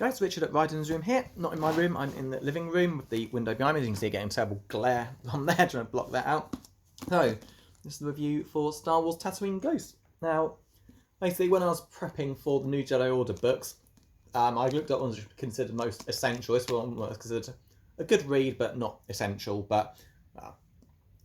Guys, Richard at Ryden's room here. Not in my room, I'm in the living room with the window behind me. As you can see, getting terrible glare on there, trying to block that out. So, this is the review for Star Wars Tatooine Ghost. Now, basically, when I was prepping for the new Jedi Order books, I looked at ones which were considered most essential. This one was considered a good read, but not essential. But, look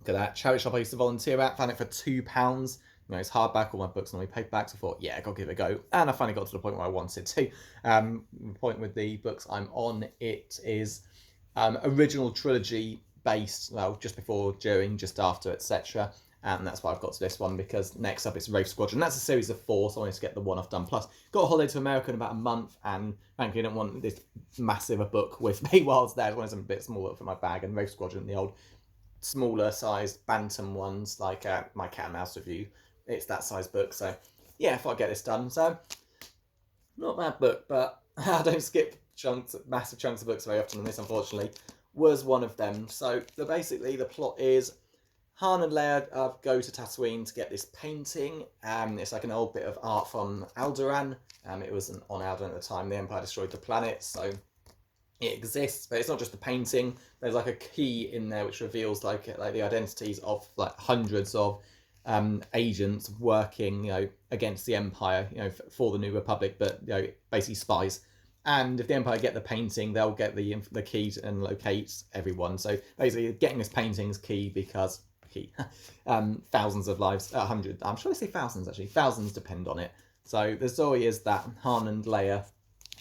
at that. Charity shop I used to volunteer at, found it for £2. It's hardback, all my books normally paperbacks. I thought, yeah, I'll give it a go. And I finally got to the point where I wanted to. The point with the books I'm on, it is original trilogy based, well, just before, during, just after, etc. And that's why I've got to this one, because next up it's Wraith Squadron. That's a series of 4, so I wanted to get the one-off done. Plus, got a holiday to America in about a month, and frankly, I didn't want this massive a book with me while I was there. I wanted something a bit smaller for my bag, and Wraith Squadron, the old smaller sized bantam ones, like my Cat and Mouse review, it's that size book. So yeah, if I get this done. So not a bad book, but I don't skip massive chunks of books very often, and this unfortunately was one of them. So basically the plot is Han and Leia go to Tatooine to get this painting. It's like an old bit of art from Alderaan. It wasn't on Alderaan at the time. The Empire destroyed the planet, so it exists, but it's not just a painting. There's like a key in there which reveals like the identities of like hundreds of agents working, against the Empire, for the New Republic, but basically spies. And if the Empire get the painting, they'll get the key and locate everyone. So basically, getting this painting is key because thousands of lives, hundreds. I'm sure I say thousands actually. Thousands depend on it. So the story is that Han and Leia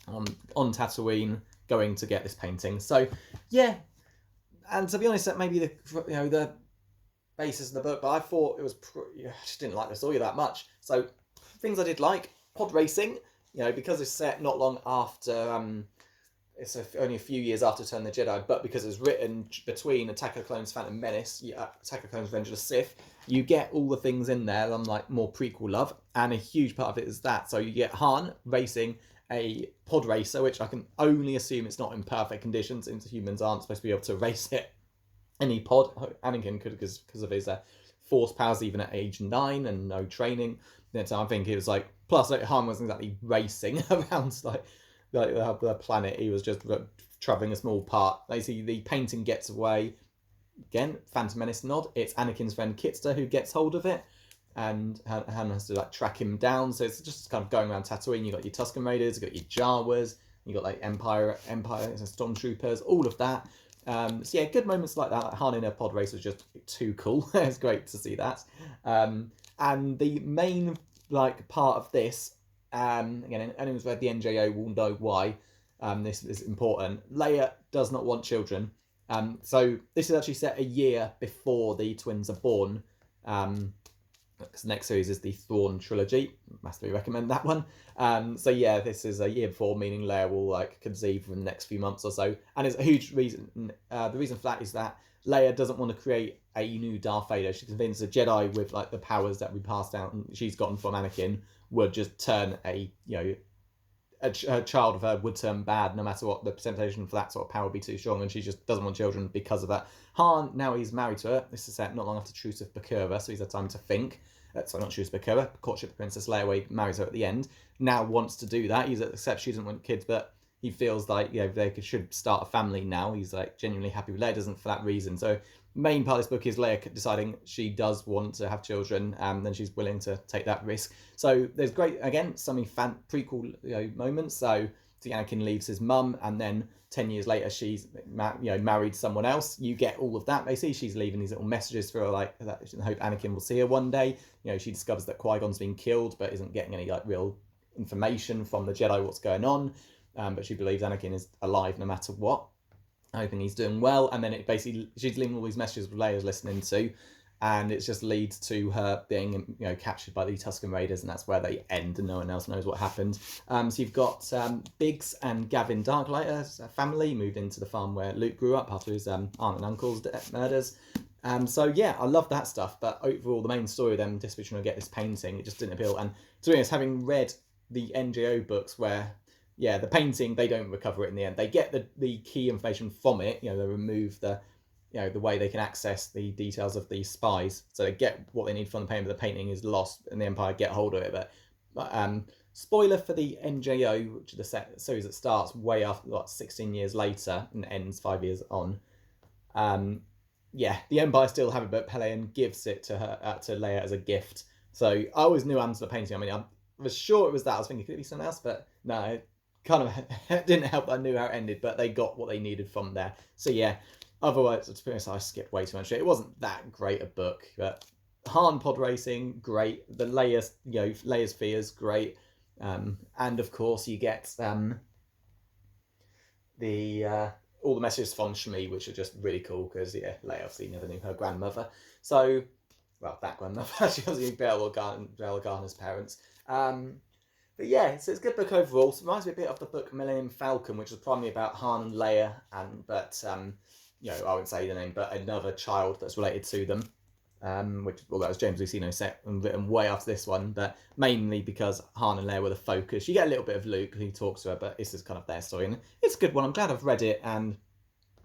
on Tatooine going to get this painting. So yeah, and to be honest, that may be the basis of the book, but I thought it was I just didn't like the story that much. So things I did like: pod racing, because it's set not long after it's only a few years after Return of the Jedi, but because it was written between Attack of the Clones, Phantom Menace, Attack of the Clones, Revenge of the Sith, you get all the things in there, unlike more prequel love, and a huge part of it is that. So you get Han racing a pod racer, which I can only assume it's not in perfect condition, since humans aren't supposed to be able to race it. Any pod, Anakin could because of his force powers, even at age 9 and no training. So I think it was like, plus Han wasn't exactly racing around like the planet. He was just traveling a small part. Basically, the painting gets away. Again, Phantom Menace nod. It's Anakin's friend Kitster who gets hold of it, and Han has to track him down. So it's just kind of going around Tatooine. You got your Tusken Raiders, you got your Jawas, you got like Empire, stormtroopers, all of that. So yeah, good moments like that. Like Han in a pod race was just too cool. It's great to see that. And the main part of this, again, anyone who's read the NJO will know why this is important. Leia does not want children. So this is actually set a year before the twins are born. Because the next series is the Thrawn trilogy. Massively recommend that one. So yeah, this is a year before, meaning Leia will conceive in the next few months or so. And it's a huge reason. The reason for that is that Leia doesn't want to create a new Darth Vader. She's convinced a Jedi with the powers that we passed down and she's gotten from Anakin would just turn a child of her would turn bad no matter what. The presentation for that sort of power would be too strong, and she just doesn't want children because of that. Han, now he's married to her. This is set not long after Truce of Bakura, so he's had time to think. Sorry, not Truce of Bakura, Courtship of Princess Leia, where he marries her at the end. Now wants to do that. He's accept she doesn't want kids, but he feels like they should start a family now. He's genuinely happy with Leia, doesn't for that reason. So main part of this book is Leia deciding she does want to have children, and then she's willing to take that risk. So there's great, again, some prequel moments. So Anakin leaves his mum, and then 10 years later she's married someone else. You get all of that. Basically, she's leaving these little messages for her, that I hope Anakin will see her one day. She discovers that Qui-Gon's been killed, but isn't getting any real information from the Jedi what's going on. But she believes Anakin is alive no matter what, hoping he's doing well. And then it basically, she's leaving all these messages Leia's listening to, and it just leads to her being captured by the Tusken Raiders, and that's where they end, and no one else knows what happened. So you've got Biggs and Gavin Darklighter's family moved into the farm where Luke grew up after his aunt and uncle's murders. So yeah, I love that stuff, but overall the main story of them just trying to get this painting, it just didn't appeal. And to be honest, having read the NJO books where the painting, they don't recover it in the end. They get the key information from it. They remove the way they can access the details of these spies. So they get what they need from the painting, but the painting is lost and the Empire get hold of it. But Spoiler for the NJO, which is the series that starts way after, 16 years later and ends 5 years on. Yeah, the Empire still have it, but Pellaeon gives it to her to Leia as a gift. So I always knew answer the painting. I mean, I was sure it was that. I was thinking, could it be something else? But no, it kind of didn't help. I knew how it ended, but they got what they needed from there. So yeah, otherwise, to be honest, I skipped way too much. It wasn't that great a book, but Han pod racing, great. The Leia's fears, great. And of course, you get the all the messages from Shmi, which are just really cool because Leia obviously never knew her grandmother. So, well, that grandmother, she obviously knew Bail Organa's parents. But yeah, so it's a good book overall. It reminds me a bit of the book Millennium Falcon, which was primarily about Han and Leia, but I wouldn't say the name, but another child that's related to them. Which, that was James Luceno set and written way after this one, but mainly because Han and Leia were the focus. You get a little bit of Luke who talks to her, but this is kind of their story, and it's a good one. I'm glad I've read it, and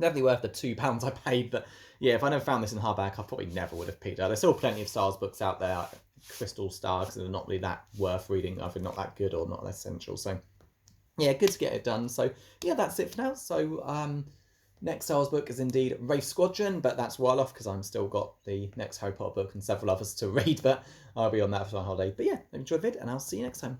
definitely worth the £2 I paid. But yeah, if I never found this in hardback, I probably never would have picked it up. There's still plenty of Star Wars books out there, Crystal Star, because they're not really that worth reading, either not that good or not essential. So yeah, good to get it done. So yeah, that's it for now. So next Star Wars book is indeed Wraith Squadron, but that's well off because I'm still got the next Harry Potter book and several others to read, but I'll be on that for my holiday. But yeah, enjoy the vid, and I'll see you next time.